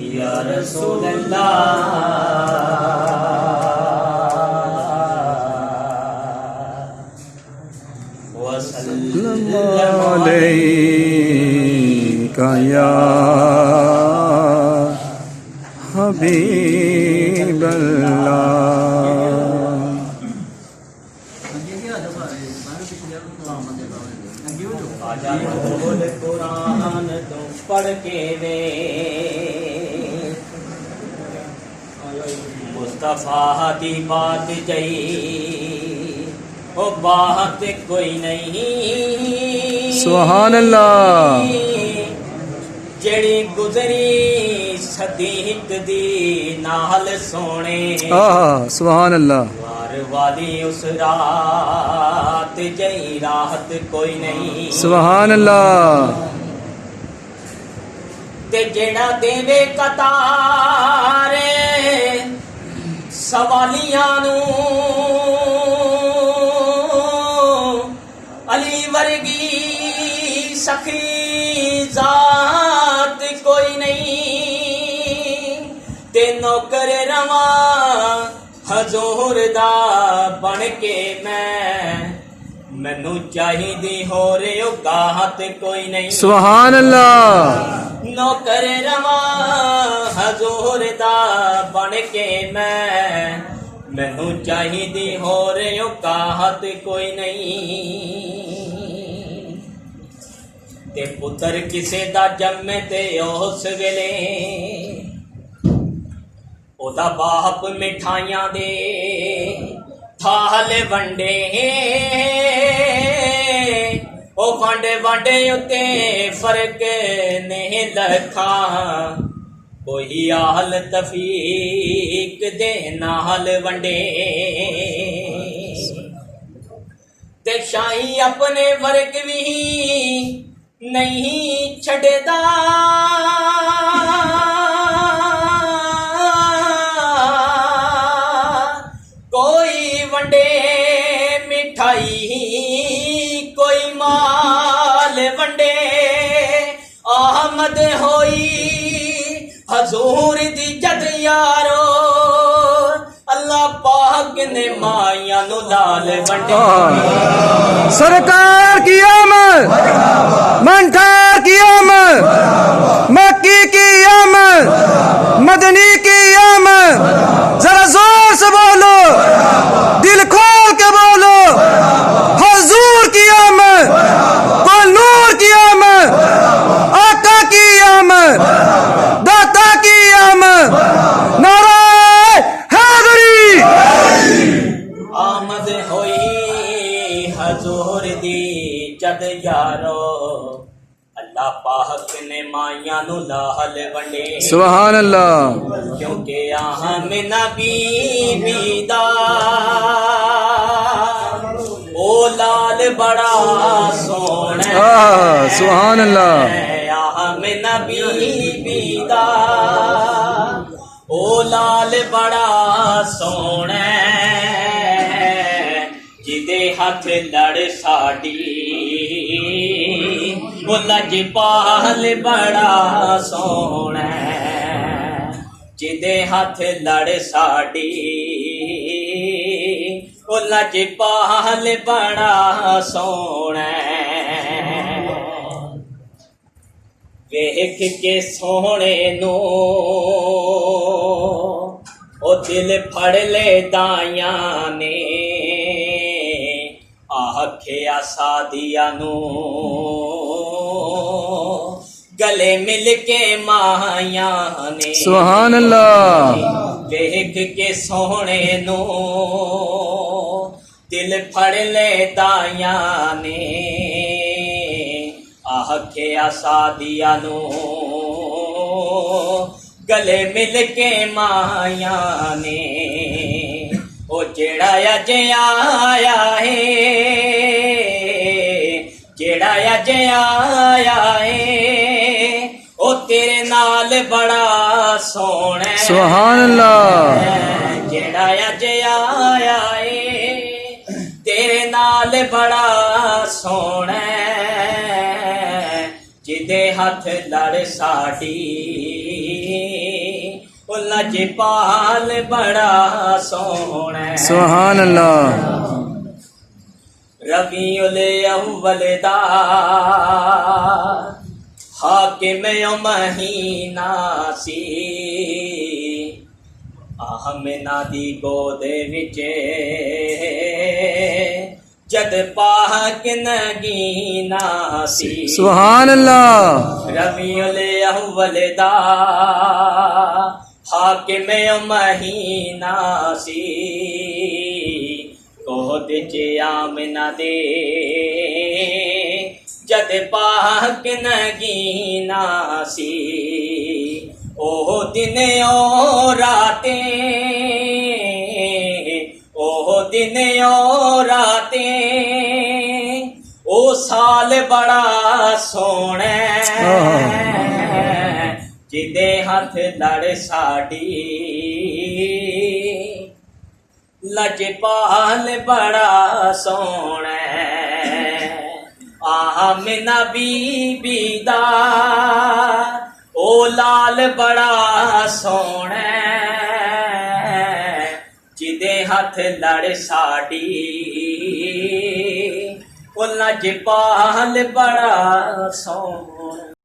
या रसूल अल्लाह वसल्लम अलैका या हबीबल्लाह। बोल कुरान तू पढ़ के वे मुस्तफा की बात जई ओ बात कोई नहीं। सुभान अल्लाह। जड़ी गुजरी सदी हिक दी नाल सोने सुभान अल्लाह। वार वाली उस रात जई राहत कोई नहीं। सुभान अल्लाह। ते जेड़ा देवे कतारे सवालियां नू अली वर्गी सखी जात कोई नहीं। ते नौकर रवा हजूर दा बन के मैनू चाहिदी हो रे गाहत कोई नहीं। सुभान अल्लाह। नौकर रवा हजूर दा बन के मैनू चाहिदी हो रे गाहत कोई नहीं। ते पुत्र किसे दा जन्मे ते उस वेले ओदा बाप मिठाइयां दे थाल वंडे ओ वांडे वांडे उत्ते फर्क नहीं लखा। कोई आल तफीक दे नाल वंडे ते शाही अपने वर्ग भी नहीं छड़दा। कोई वंडे मिठाई कोई माल वंडे आमद होई हजूर दी जद यारो अल्लाह पाक ने माया नु लाल वंडे। सरकार की आमद, मंठार की आमद, मक्की की आमद, मदनी की आमद। जरा जोर से बोलो, दिल खोल के बोलो, हजूर की आमद, कुल नूर की आमद, आका की आमद, दाता की आमद। नाराए हैदरी। आमद होई हजूर दी जद यारो अल्लाह पाक ने माया नु लाल वंडे। सुभान अल्लाह। क्योंकि आमिना बीबी दा ओ लाल बड़ा सोहना। सुभान अल्लाह। आमिना बीबी दा ओ लाल बड़ा सोहना। जिदे हाथ लड़ साड़ी वो लजपाल बड़ा सोहना। जिदे हाथ लड़ साड़ी वो लजपाल बड़ा सोहना। वेख के सोहने नू ओ दिल फड़ ले दाया ने आख्या सादिया नू गले मिल के माया ने। सुभान अल्लाह। देख के सोहने नू दिल फड़ ले दाया ने आख्या सादिया नू गले मिल के माया ने। ओ जेड़ा अज आया है, जेड़ा अज आया है ओ तेरे नाल बड़ा सोहना। सुभान अल्लाह। जेड़ा अज आया है तेरे नाल बड़ा सोहना। जिदे हथ लड़ साड़ी लजपाल बड़ा सोहना सुभान अल्लाह रबीउल अव्वल दा हाकिम महीना सी आमिना दी गोद विच जद पाक नगीना सी सुभान अल्लाह रबीउल अव्वल दा हाकिम महीना सी गोद च आमिना दे जद पाक नगीना सी ओह दिन ओ रातें ओह दिन ओ रातें ओ साल बड़ा सोहना जिदे हथ लड़ साड़ी लजपाल बड़ा सोहना आमिना बीबी दा ओ लाल बड़ा सोहना जिदे हथ लड़ साड़ी ओ लजपाल बड़ा सोहना